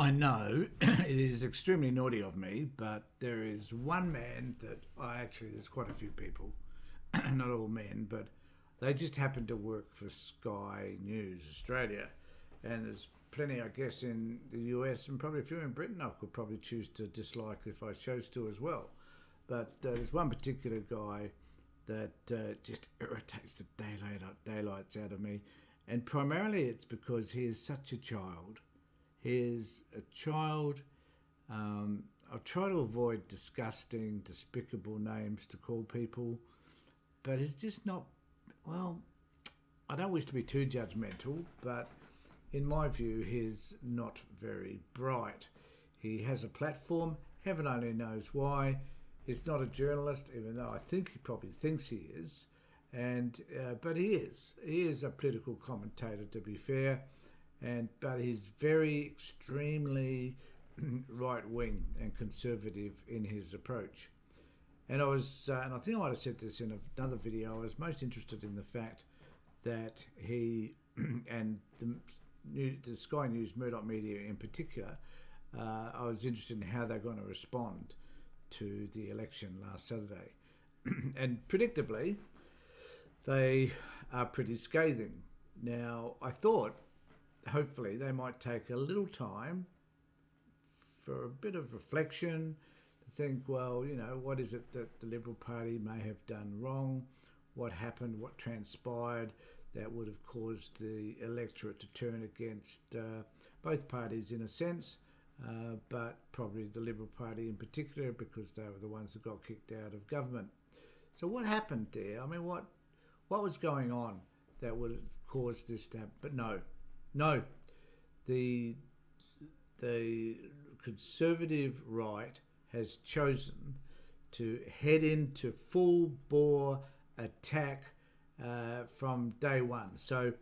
I know it is extremely naughty of me, but there is one man that there's quite a few people, not all men, but they just happen to work for Sky News Australia. And there's plenty, I guess, in the US and probably a few in Britain I could probably choose to dislike if I chose to as well. But there's one particular guy that just irritates the daylights out of me. And primarily it's because he is such a child. He is a child. I'll try to avoid disgusting, despicable names to call people, but he's just not, well, I don't wish to be too judgmental, but in my view, he's not very bright. He has a platform, heaven only knows why. He's not a journalist, even though I think he probably thinks he is, but he is. He is a political commentator, to be fair. But he's very extremely right-wing and conservative in his approach. And I think I might have said this in another video, I was most interested in the fact that he and the Sky News, Murdoch Media in particular, I was interested in how they're going to respond to the election last Saturday. And predictably, they are pretty scathing. Now, I thought hopefully they might take a little time for a bit of reflection to think, well, what is it that the Liberal Party may have done wrong? What happened? What transpired that would have caused the electorate to turn against both parties in a sense, but probably the Liberal Party in particular because they were the ones that got kicked out of government. So what happened there? I mean, what was going on that would have caused this to happen? But no, the conservative right has chosen to head into full-bore attack from day one. So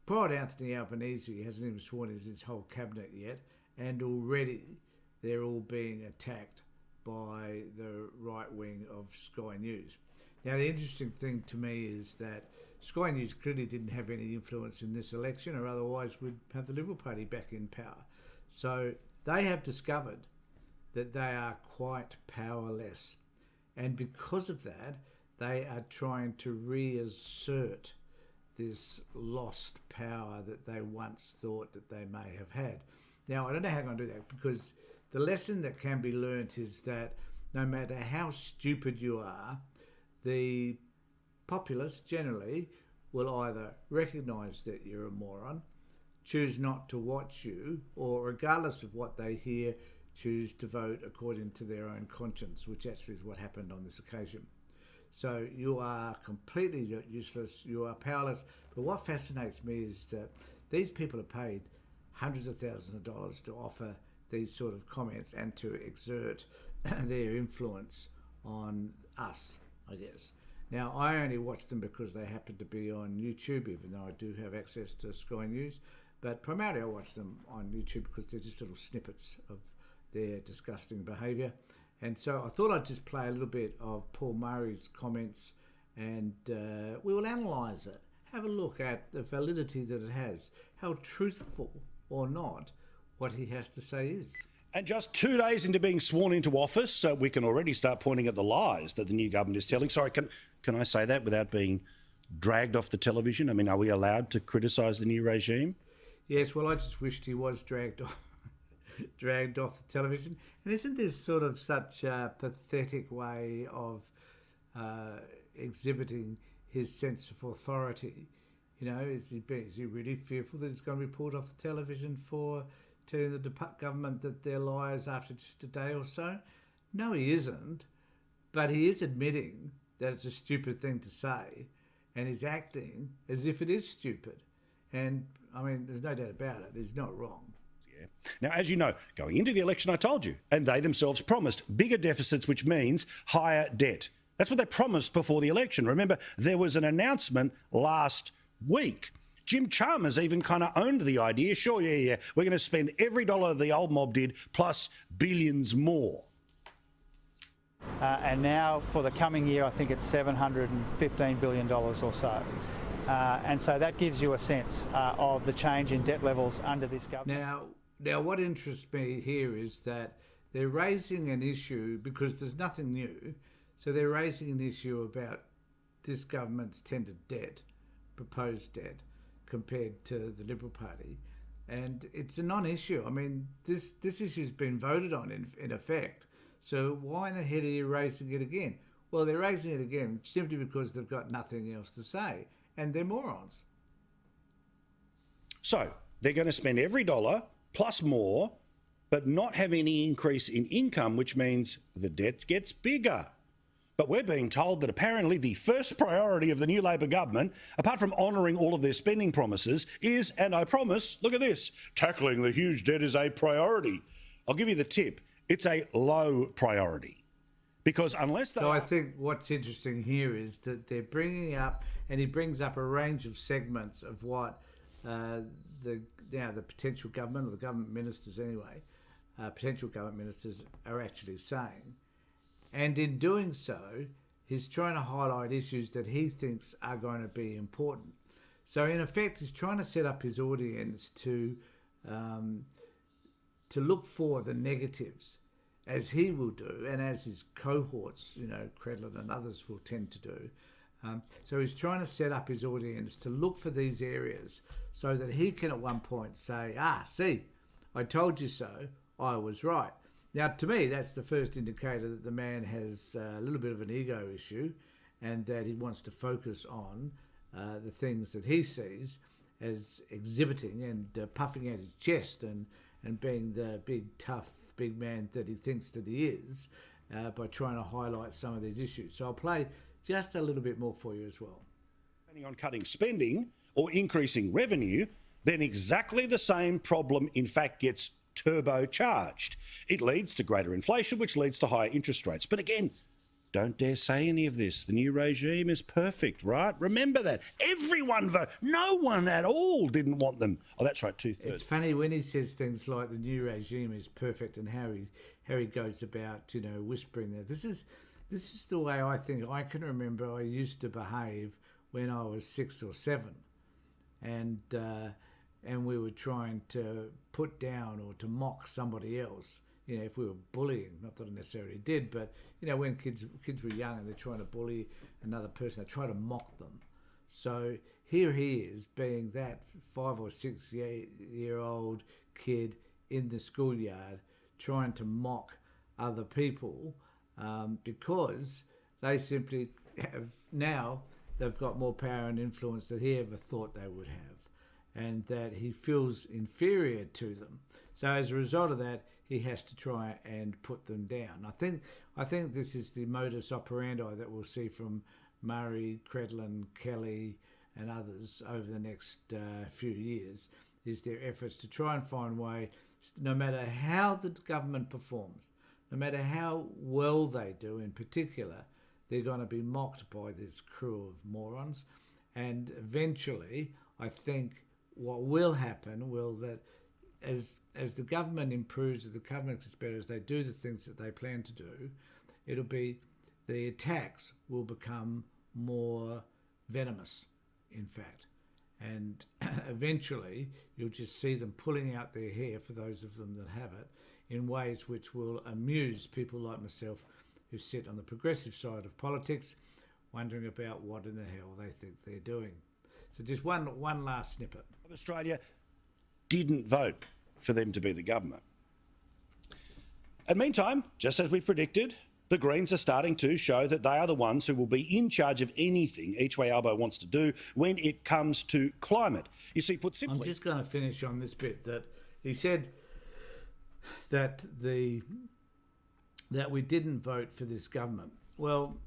Private Anthony Albanese hasn't even sworn in his whole cabinet yet, and already they're all being attacked by the right wing of Sky News. Now, the interesting thing to me is that Sky News clearly didn't have any influence in this election, or otherwise we'd have the Liberal Party back in power. So they have discovered that they are quite powerless. And because of that, they are trying to reassert this lost power that they once thought that they may have had. Now, I don't know how I'm going to do that, because the lesson that can be learnt is that no matter how stupid you are, the populace generally will either recognise that you're a moron, choose not to watch you, or regardless of what they hear, choose to vote according to their own conscience, which actually is what happened on this occasion. So you are completely useless, you are powerless. But what fascinates me is that these people are paid hundreds of thousands of dollars to offer these sort of comments and to exert their influence on us, I guess. Now, I only watch them because they happen to be on YouTube, even though I do have access to Sky News. But primarily I watch them on YouTube because they're just little snippets of their disgusting behaviour. And so I thought I'd just play a little bit of Paul Murray's comments, and we will analyse it. Have a look at the validity that it has, how truthful or not what he has to say is. And just 2 days into being sworn into office, we can already start pointing at the lies that the new government is telling. Sorry, can I say that without being dragged off the television? I mean, are we allowed to criticise the new regime? Yes, well, I just wished he was dragged off the television. And isn't this sort of such a pathetic way of exhibiting his sense of authority? Is he really fearful that he's going to be pulled off the television for telling the government that they're liars after just a day or so? No, he isn't. But he is admitting that it's a stupid thing to say, and he's acting as if it is stupid. And, I mean, there's no doubt about it. He's not wrong. Yeah. Now, as you know, going into the election, I told you, and they themselves promised bigger deficits, which means higher debt. That's what they promised before the election. Remember, there was an announcement last week. Jim Chalmers even kind of owned the idea. Sure, yeah, we're going to spend every dollar the old mob did, plus billions more. And now for the coming year, I think it's $715 billion or so. And so that gives you a sense of the change in debt levels under this government. Now, Now, what interests me here is that they're raising an issue because there's nothing new. So they're raising an issue about this government's tendered debt, proposed debt, compared to the Liberal Party. And it's a non-issue. I mean, this issue's been voted on in effect. So why in the heck are you raising it again? Well, they're raising it again simply because they've got nothing else to say. And they're morons. So they're going to spend every dollar plus more, but not have any increase in income, which means the debt gets bigger. But we're being told that apparently the first priority of the new Labor government, apart from honouring all of their spending promises, is, and I promise, look at this, tackling the huge debt is a priority. I'll give you the tip. It's a low priority. Because unless they... So I think what's interesting here is that they're bringing up, and he brings up a range of segments of what the potential government, or the government ministers anyway, potential government ministers are actually saying. And in doing so, he's trying to highlight issues that he thinks are going to be important. So in effect, he's trying to set up his audience to look for the negatives, as he will do, and as his cohorts, Credlin and others will tend to do. So he's trying to set up his audience to look for these areas so that he can at one point say, see, I told you so, I was right. Now, to me, that's the first indicator that the man has a little bit of an ego issue and that he wants to focus on the things that he sees as exhibiting and puffing out his chest and being the big, tough, big man that he thinks that he is by trying to highlight some of these issues. So I'll play just a little bit more for you as well. Depending on cutting spending or increasing revenue, then exactly the same problem, in fact, gets turbocharged. It leads to greater inflation, which leads to higher interest rates. But again, don't dare say any of this. The new regime is perfect, right? Remember that. Everyone voted. No one at all didn't want them. Oh, that's right, 2/3. It's funny when he says things like the new regime is perfect and how he goes about, whispering that. This is the way I think. I can remember I used to behave when I was 6 or 7. And we were trying to put down or to mock somebody else. If we were bullying, not that I necessarily did, but when kids were young and they're trying to bully another person, they try to mock them. So here he is, being that 5 or 6 year old kid in the schoolyard, trying to mock other people because they simply they've got more power and influence than he ever thought they would have, and that he feels inferior to them. So as a result of that, he has to try and put them down. I think this is the modus operandi that we'll see from Murray, Credlin, Kelly and others over the next few years, is their efforts to try and find a way, no matter how the government performs, no matter how well they do in particular, they're going to be mocked by this crew of morons. And eventually, I think what will happen that as the government improves, as the government gets better, as they do the things that they plan to do, it'll be the attacks will become more venomous, in fact. And eventually, you'll just see them pulling out their hair, for those of them that have it, in ways which will amuse people like myself who sit on the progressive side of politics, wondering about what in the hell they think they're doing. So just one last snippet. Australia didn't vote for them to be the government. And meantime, just as we predicted, the Greens are starting to show that they are the ones who will be in charge of anything Each Way Albo wants to do when it comes to climate. You see, put simply... I'm just going to finish on this bit, that he said that we didn't vote for this government. Well,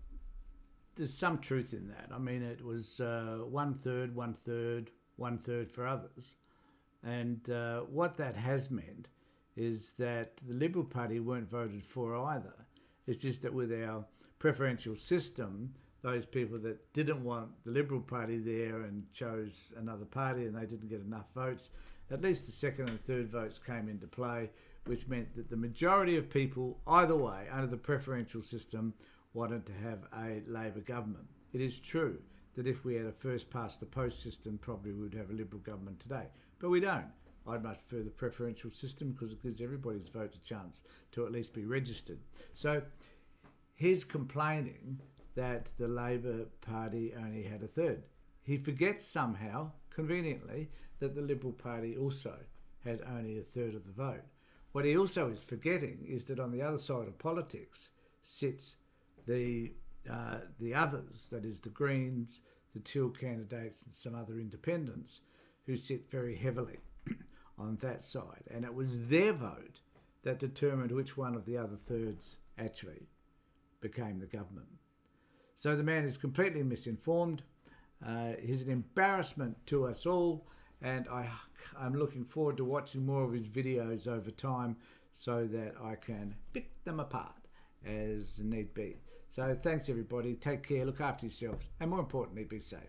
there's some truth in that. I mean, it was 1/3, 1/3, 1/3 for others. And what that has meant is that the Liberal Party weren't voted for either. It's just that with our preferential system, those people that didn't want the Liberal Party there and chose another party and they didn't get enough votes, at least the second and third votes came into play, which meant that the majority of people, either way, under the preferential system, wanted to have a Labor government. It is true that if we had a first past the post system, probably we would have a Liberal government today. But we don't. I'd much prefer the preferential system because it gives everybody's vote a chance to at least be registered. So he's complaining that the Labor Party only had a third. He forgets somehow, conveniently, that the Liberal Party also had only a third of the vote. What he also is forgetting is that on the other side of politics sits the others, that is the Greens, the Teal candidates and some other independents who sit very heavily on that side. And it was their vote that determined which one of the other thirds actually became the government. So the man is completely misinformed. He's an embarrassment to us all, and I'm looking forward to watching more of his videos over time so that I can pick them apart as need be. So thanks everybody, take care, look after yourselves, and more importantly, be safe.